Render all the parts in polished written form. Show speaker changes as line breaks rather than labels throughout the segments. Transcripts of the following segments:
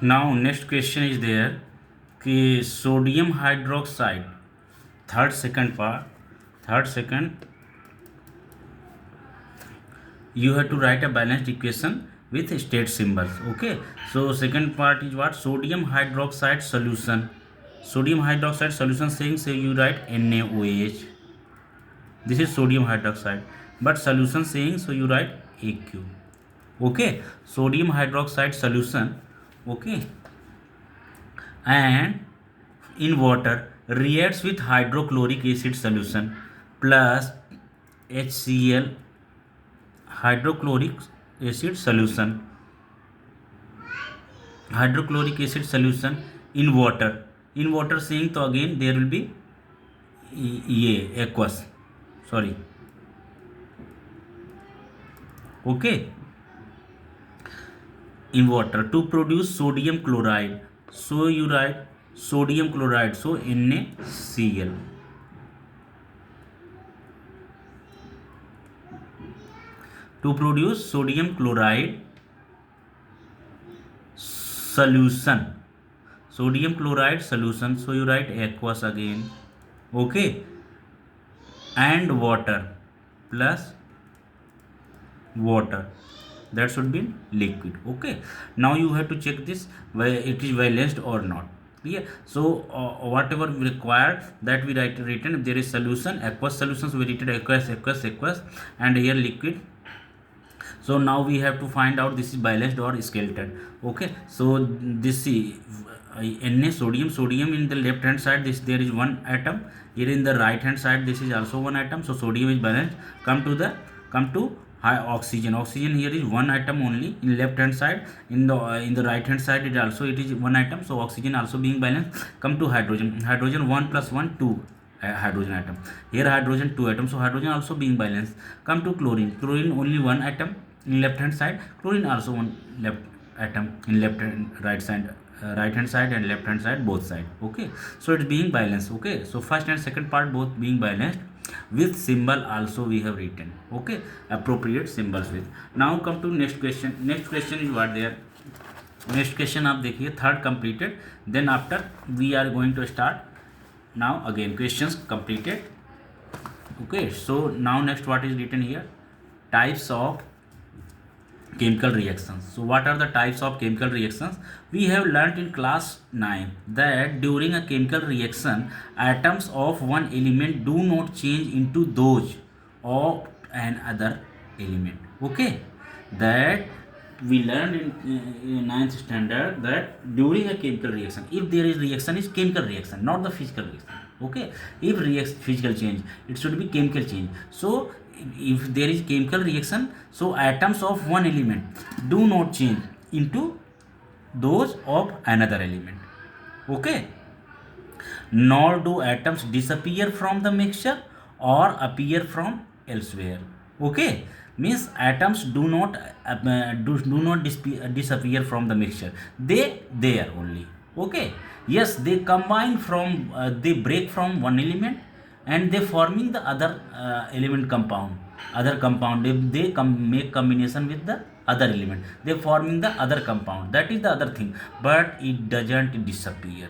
Now next question is there कि sodium hydroxide third second you have to write a balanced equation with state symbols. Okay, so second part is what? Sodium hydroxide solution saying, say you write NaOH. This is sodium hydroxide, but solution saying, so you write AQ. Okay, sodium hydroxide solution. Okay, and in water reacts with hydrochloric acid solution plus HCl, hydrochloric acid solution, in water saying, तो again there will be ये aqueous, sorry. Okay, in water to produce sodium chloride, so you write sodium chloride, so NaCl. To produce sodium chloride solution, so you write aqueous again. Okay, and water plus water, that should be liquid. Okay, now you have to check this whether it is balanced or not. Yeah, so whatever required that we written, if there is solution aqueous solutions, we written aqueous, and here liquid. So now we have to find out this is balanced or skeleton. Okay, so this Na sodium in the left hand side, this there is one atom. Here in the right hand side, this is also one atom, so sodium is balanced. Come to high oxygen. Here is one atom only in left hand side. In the right hand side, it is one atom, so oxygen also being balanced. Come to hydrogen 1 plus 1 2 hydrogen atom. Here hydrogen 2 atoms, so hydrogen also being balanced. Come to chlorine only one atom in left hand side, chlorine also one left atom in left and right hand side and left hand side, both side. Okay, so it's being balanced. Okay, so first and second part both being balanced with symbol also we have written. Okay, appropriate symbols with. Now come to next question is what there. Next question आप देखिए, third completed, then after we are going to start now again questions completed. Okay, so now next what is written here, types of chemical reactions. So what are the types of chemical reactions? We have learnt in class 9 that during a chemical reaction atoms of one element do not change into those of another element. Okay, that we learned in ninth standard that during a chemical reaction, if there is reaction, is chemical reaction, not the physical reaction. Okay, if physical change, it should be chemical change. So if there is chemical reaction, so atoms of one element do not change into those of another element. Okay, nor do atoms disappear from the mixture or appear from elsewhere. Okay, means atoms do not disappear from the mixture, they there only. Okay, yes, they combine from they break from one element and they forming the other element compound, make combination with the other element, they forming the other compound, that is the other thing, but it doesn't disappear.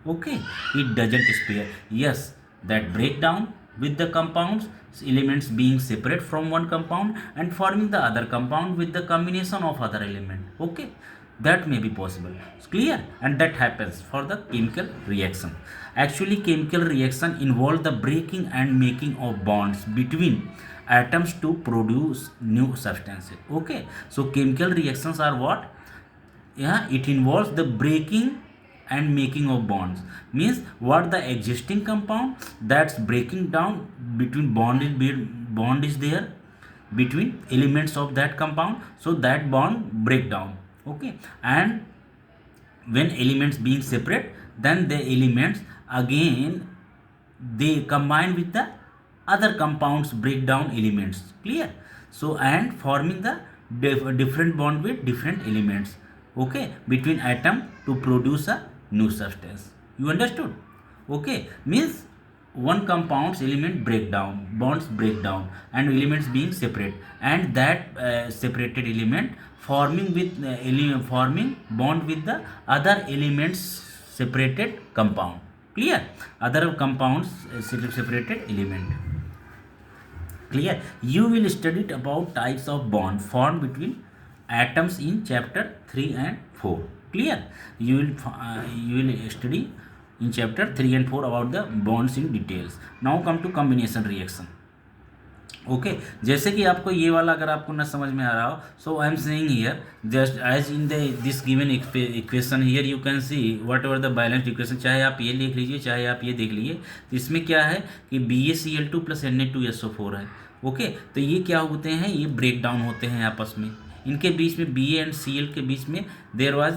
Okay, it doesn't disappear. Yes, that breakdown with the compounds, elements being separate from one compound and forming the other compound with the combination of other element. Okay, that may be possible. It's clear, and that happens for the chemical reaction. Actually, chemical reaction involve the breaking and making of bonds between atoms to produce new substances. Okay, so chemical reactions are what? Yeah, it involves the breaking and making of bonds, means what the existing compound that's breaking down between bond is there between elements of that compound, so that bond break down. Okay, and when elements being separate, then the elements again they combine with the other compounds breakdown elements. Clear? So and forming the different bond with different elements. Okay, between atom to produce a new substance. You understood? Okay, means one compound's element breakdown, bonds breakdown, and elements being separate, and that separated element forming bond with the other elements separated compound. Clear? Other compounds separated element. Clear? You will study about types of bond formed between atoms in chapter 3 and 4. Clear? You will study in chapter 3 and 4 about the bonds in details. Now come to combination reaction. Okay जैसे कि आपको ये वाला अगर आपको ना समझ में आ रहा हो, so I am saying here just as in the this given equation here you can see whatever the balanced equation, चाहे आप ये लिख लीजिए चाहे आप ये देख लीजिए, तो इसमें क्या है कि BaCl2 प्लस Na2SO4 है. ओके तो ये क्या होते हैं, ये ब्रेक डाउन होते हैं आपस में. इनके बीच में Ba एंड Cl के बीच में there was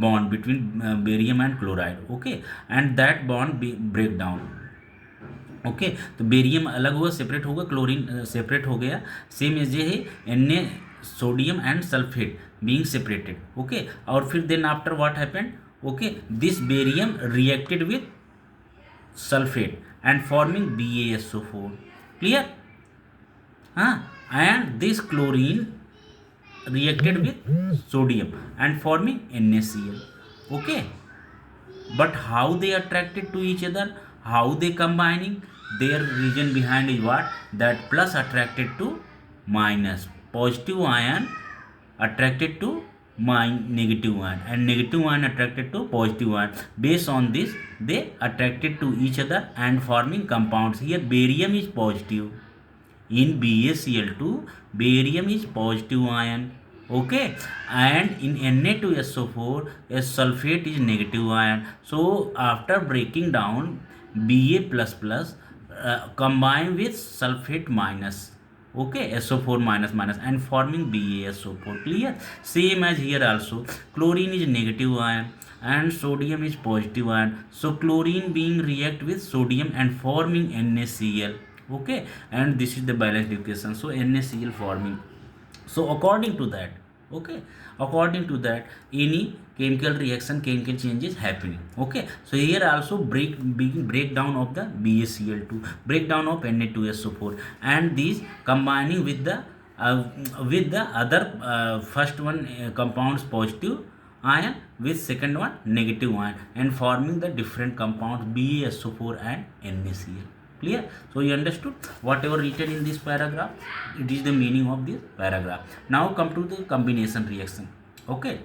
bond between barium and chloride. Okay and that bond break down. Okay तो बेरियम अलग हुआ, सेपरेट होगा, क्लोरीन सेपरेट हो गया. सेम एज ये है Na sodium and sulphate being separated. Okay और फिर then after what happened, okay this barium reacted with sulphate and forming BaSO4. Clear? हाँ and this chlorine reacted with sodium and forming NaCl. Okay, but how they attracted to each other, how they combining, their reason behind is what, that plus attracted to minus, positive ion attracted to negative ion, and negative ion attracted to positive ion. Based on this they attracted to each other and forming compounds. Here barium is positive. In BaCl2 barium is positive ion. Okay and in Na2SO4 a sulfate is negative ion. So after breaking down Ba plus plus combine with sulfate minus, okay SO4 minus minus and forming BaSO4. Clear? Same as here also, chlorine is negative ion and sodium is positive ion, so chlorine being react with sodium and forming NaCl. Okay and this is the balanced equation, so NaCl forming. So according to that, okay according to that any chemical reaction, chemical change is happening. Okay so here also breakdown of the BaCl2, breakdown of Na2SO4, and these combining with the other first one compounds positive ion with second one negative ion and forming the different compounds BaSO4 and NaCl. Clear? So you understood whatever written in this paragraph, it is the meaning of this paragraph. Now come to the combination reaction. Okay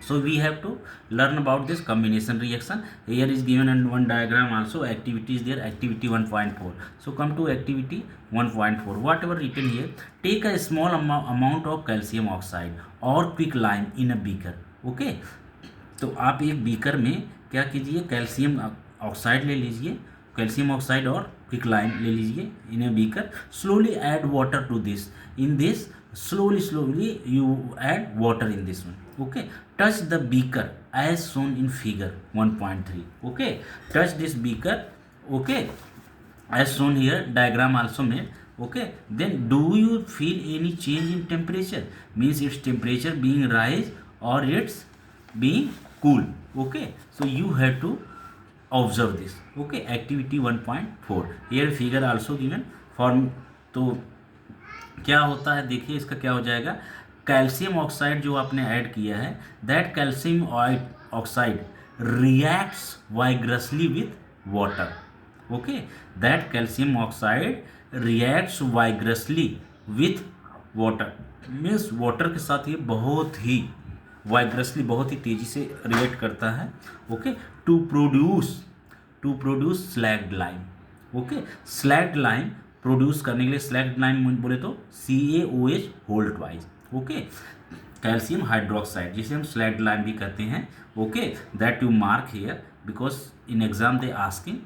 so we have to learn about this combination reaction. Here is given in one diagram also, activity is there, activity 1.4. so come to activity 1.4. whatever written here, take a small amount of calcium oxide or quicklime in a beaker. Okay तो आप एक beaker में क्या कीजिए, calcium oxide ले लीजिए, calcium oxide और quicklime ले लीजिए in a beaker. Slowly add water to this. In this slowly you add water in this one. Okay touch the beaker as shown in figure 1.3. okay touch this beaker. Okay as shown here, diagram also made. Okay then do you feel any change in temperature, means its temperature being rise or it's being cool. Okay so you have to observe this. Okay activity 1.4. here figure also given form. तो क्या होता है देखिए, इसका क्या हो जाएगा, calcium oxide जो आपने ऐड किया है, that calcium oxide reacts vigorously with water. Okay that calcium oxide reacts vigorously with water, means water के साथ ये बहुत ही वाइग्रसली, बहुत ही तेजी से रिएक्ट करता है. Okay to produce slaked lime. Okay slaked lime produce करने के लिए, स्लैग्ड लाइम बोले तो CaOH whole twice. Okay calcium hydroxide जिसे हम स्लैग्ड लाइम भी कहते हैं. Okay that you mark here because in exam they asking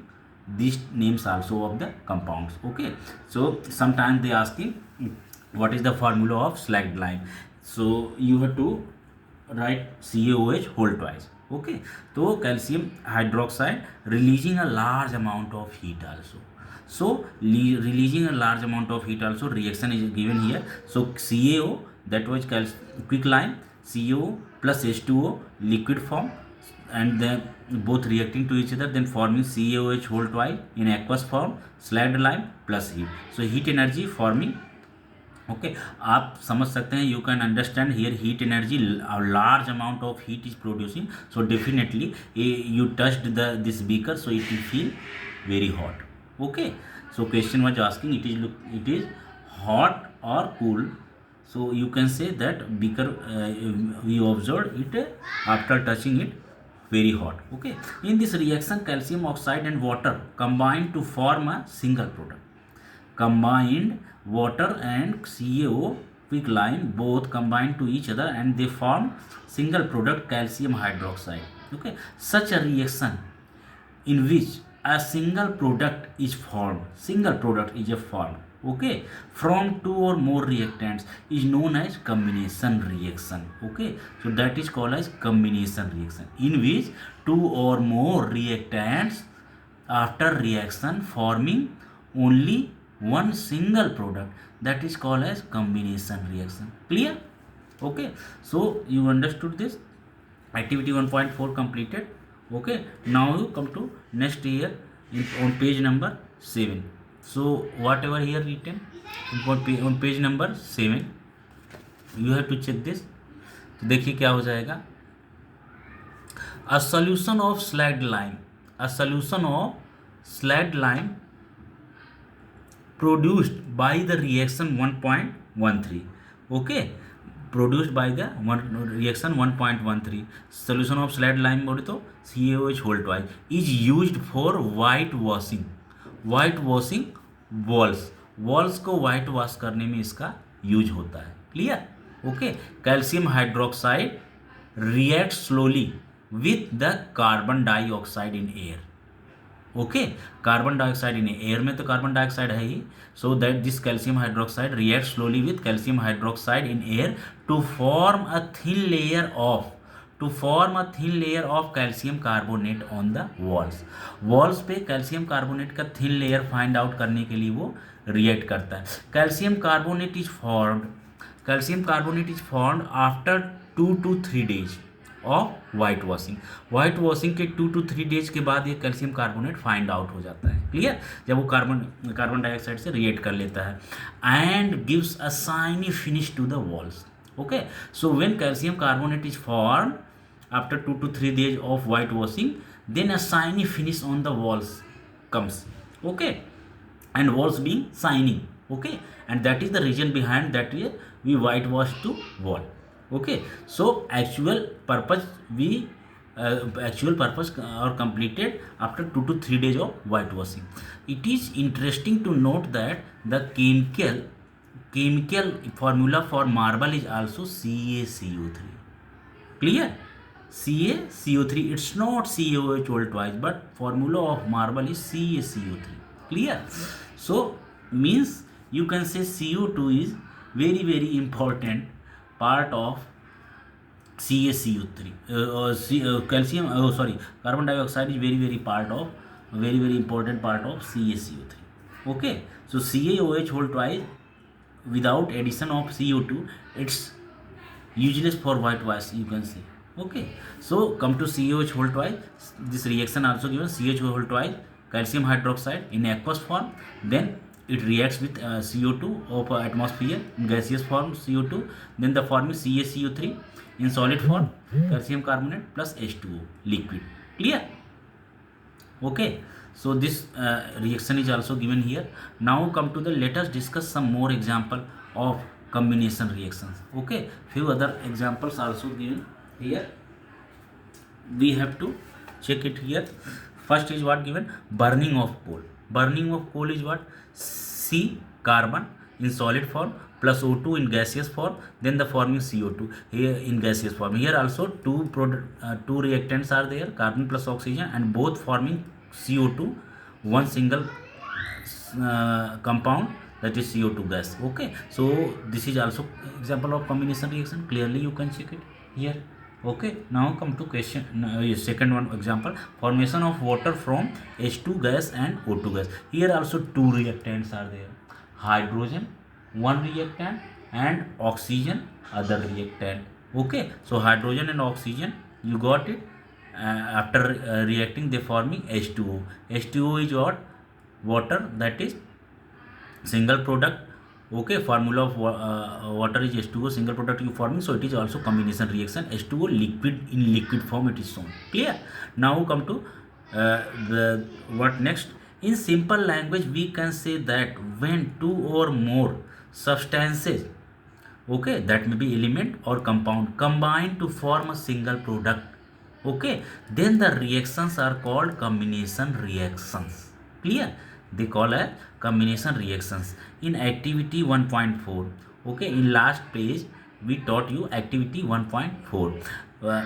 these names also of the compounds. Okay so sometimes they asking what is the formula of slacked lime, so you have to write CaOH whole twice. Okay so calcium hydroxide releasing a large amount of heat also, so releasing a large amount of heat also, reaction is given here. So CaO, that was quicklime, CO plus H2O liquid form, and then both reacting to each other, then forming CaOH whole twice in aqueous form, slagged lime plus heat. So heat energy forming. Okay आप समझ सकते हैं, you can understand here heat energy, large amount of heat is producing, so definitely you touched this beaker, so it will feel very hot. Okay, so question was asking it is hot or cool, so you can say that beaker we observed it after touching it very hot. Okay, in this reaction calcium oxide and water combine to form a single product. Combined water and CaO quicklime both combine to each other and they form single product calcium hydroxide. Okay, such a reaction in which a single product is formed, okay, from two or more reactants is known as combination reaction. Okay, so that is called as combination reaction, in which two or more reactants after reaction forming only one single product, that is called as combination reaction. Clear? Okay, so you understood this. Activity 1.4 completed. Okay, now you come to next year on page number 7. So whatever here written on page number 7, you have to check this. तो देखिए क्या हो जाएगा. A solution of slagged lime produced by the reaction 1.13. Okay, produced by the reaction 1.13, solution of slagged lime बोले तो CaOH whole twice is used for whitewashing walls को white wash करने में इसका यूज होता है. Clear? Okay, calcium hydroxide react slowly with the carbon dioxide in air. Okay, carbon dioxide in air में तो कार्बन डाइऑक्साइड है ही, so that this calcium hydroxide react slowly with calcium hydroxide in air to form a thin layer of calcium carbonate on the walls पे calcium carbonate का thin layer find out करने के लिए वो react करता है. Calcium carbonate is formed after 2 to 3 days of white washing के 2 to 3 days के बाद ये कैल्शियम कार्बोनेट फाइंड आउट हो जाता है. क्लियर? जब वो कार्बन डाइऑक्साइड से रिएक्ट कर लेता है and gives a shiny finish to the walls. Okay, so when calcium carbonate is formed after 2 to 3 days of whitewashing, then a shiny finish on the walls comes. Okay, and walls being shining. Okay, and that is the reason behind that we whitewash to wall. Okay, so actual purpose are completed after 2 to 3 days of whitewashing. It is interesting to note that the chemical formula for marble is also CaCO3. Clear? CaCO3, it's not CaOH whole twice, but formula of marble is CaCO3. Clear? So means you can say CO2 is very very important part of CaCO3. Carbon dioxide is very important part of CaCO3. Okay, so CaOH whole twice without addition of CO2, it's useless for whitewash, you can say. Okay, so come to CaOH whole twice. This reaction also given CaOH whole twice calcium hydroxide in aqueous form, then it reacts with CO2 of atmosphere in gaseous form CO2, then the forming CaCO3 in solid form calcium carbonate plus H2O liquid. Clear? Okay, so this reaction is also given here. Now come to the, let us discuss some more example of combination reactions. Okay, few other examples also given here, we have to check it here. First is what given, burning of coal is what, C carbon in solid form plus O2 in gaseous form, then the forming CO2 here in gaseous form. Here also two reactants are there, carbon plus oxygen, and both forming CO2, one single compound, that is CO2 gas. Okay, so this is also example of combination reaction. Clearly you can check it here. Okay, now come to question second one example, formation of water from H2 gas and O2 gas. Here also two reactants are there, hydrogen one reactant and oxygen other reactant. Okay, so hydrogen and oxygen, you got it. after reacting they forming H2O. H2O is what? Water, that is single product. Okay, formula of water is H2O, single product you forming, so it is also combination reaction. H2O liquid, in liquid form it is shown. Clear? Now come to the what next. In simple language we can say that when two or more substances, okay, that may be element or compound, combine to form a single product, okay, then the reactions are called combination reactions. Clear? They call as combination reactions. In activity 1.4, okay, in last page we taught you activity 1.4, uh,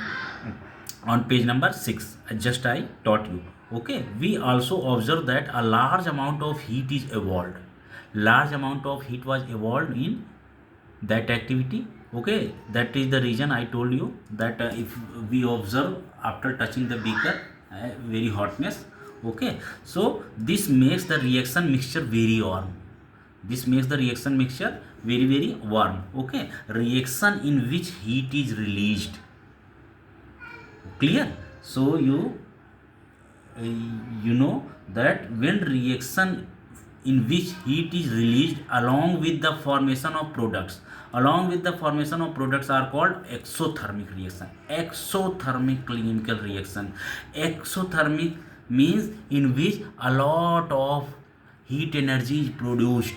on page number 6 just I taught you. Okay, we also observe that a large amount of heat is evolved. Large amount of heat was evolved in that activity. Okay, that is the reason I told you that if we observe after touching the beaker, very hotness. Okay, so this makes the reaction mixture very warm. This makes the reaction mixture very warm. Okay, reaction in which heat is released. Clear? So you know that when reaction in which heat is released along with the formation of products, are called exothermic reaction. Exothermic chemical reaction. Exothermic means in which a lot of heat energy is produced,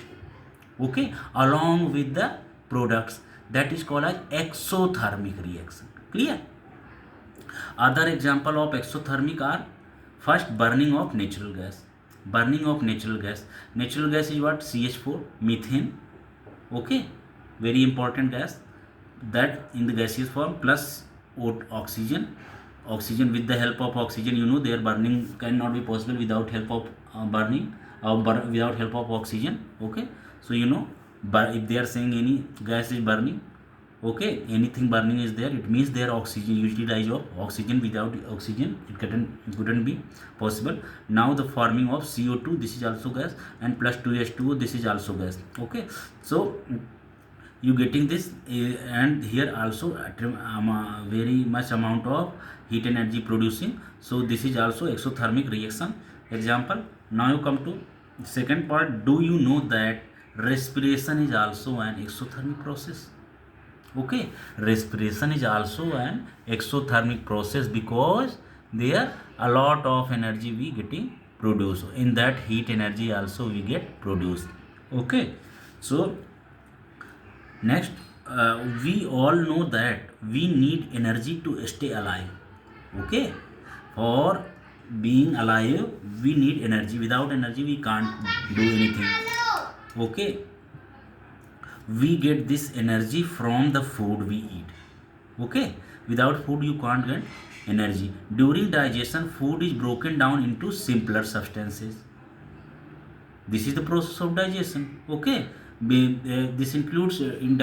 okay, along with the products, that is called as exothermic reaction. Clear? Other example of exothermic are, first, burning of natural gas. Burning of natural gas. Natural gas is what? CH4, methane. Okay, very important gas, that in the gaseous form, plus oxygen. Oxygen, with the help of oxygen, you know, their burning cannot be possible without help of burning, without help of oxygen. Okay, so you know, if they are saying any gas is burning, okay, anything burning is there, it means their oxygen, utilize of oxygen. Without oxygen it couldn't be possible. Now the forming of CO2, this is also gas, and plus 2H2O, this is also gas. Okay, so you getting this, and here also very much amount of heat energy producing, so this is also exothermic reaction. Example. Now you come to second part. Do you know that respiration is also an exothermic process? Okay, respiration is also an exothermic process, because there a lot of energy we getting produced, in that heat energy also we get produced. Okay, so next, we all know that we need energy to stay alive. Okay, for being alive we need energy. Without energy we can't do anything. Okay, we get this energy from the food we eat. Okay, without food you can't get energy. During digestion food is broken down into simpler substances. This is the process of digestion. Okay, this includes in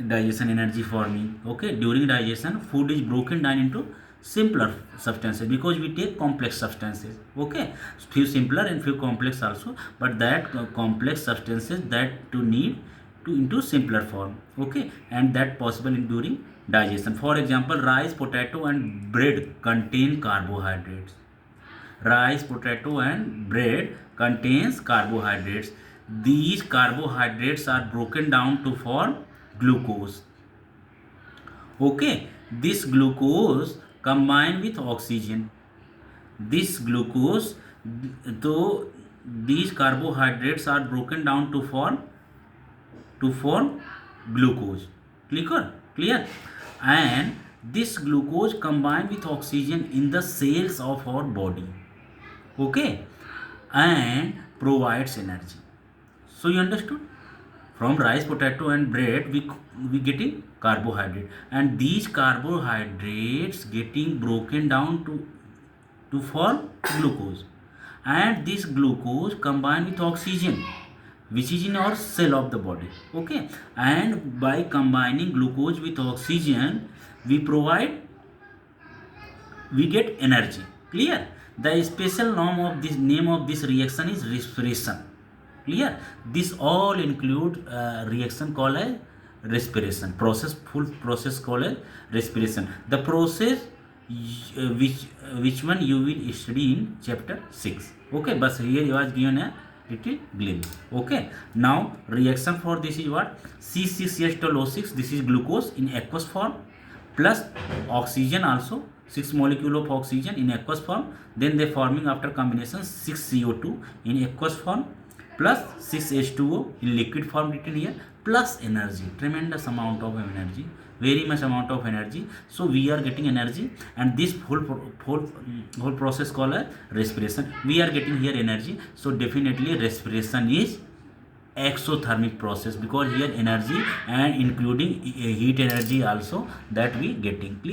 digestion energy forming. Okay, during digestion food is broken down into simpler substances, because we take complex substances. Okay, few simpler and few complex also, but that complex substances that to need to into simpler form. Okay, and that possible in during digestion. For example, rice, potato and bread contain carbohydrates. Rice, potato and bread contains carbohydrates. These carbohydrates are broken down to form glucose. Okay, this glucose combined with oxygen. This glucose, though these carbohydrates are broken down to form glucose. Clear? And this glucose combined with oxygen in the cells of our body. Okay, and provides energy. So you understood? From rice, potato and bread we getting carbohydrate, and these carbohydrates getting broken down to form glucose, and this glucose combined with oxygen which is in our cell of the body. Okay, and by combining glucose with oxygen we get energy. Clear? The special name of this reaction is respiration. Clear? This all include reaction called as respiration process. Full process called as respiration. The process which one you will study in chapter 6. Okay, but here was given a little glimpse. Okay, now reaction for this is what? C6H12O6, this is glucose in aqueous form, plus oxygen also, 6 molecule of oxygen in aqueous form, then they forming after combination 6CO2 in aqueous form, plus 6H2O in liquid form written here, plus energy, tremendous amount of energy, very much amount of energy. So we are getting energy, and this whole process called as respiration. We are getting here energy, so definitely respiration is exothermic process, because here energy and including heat energy also that we getting. Clear?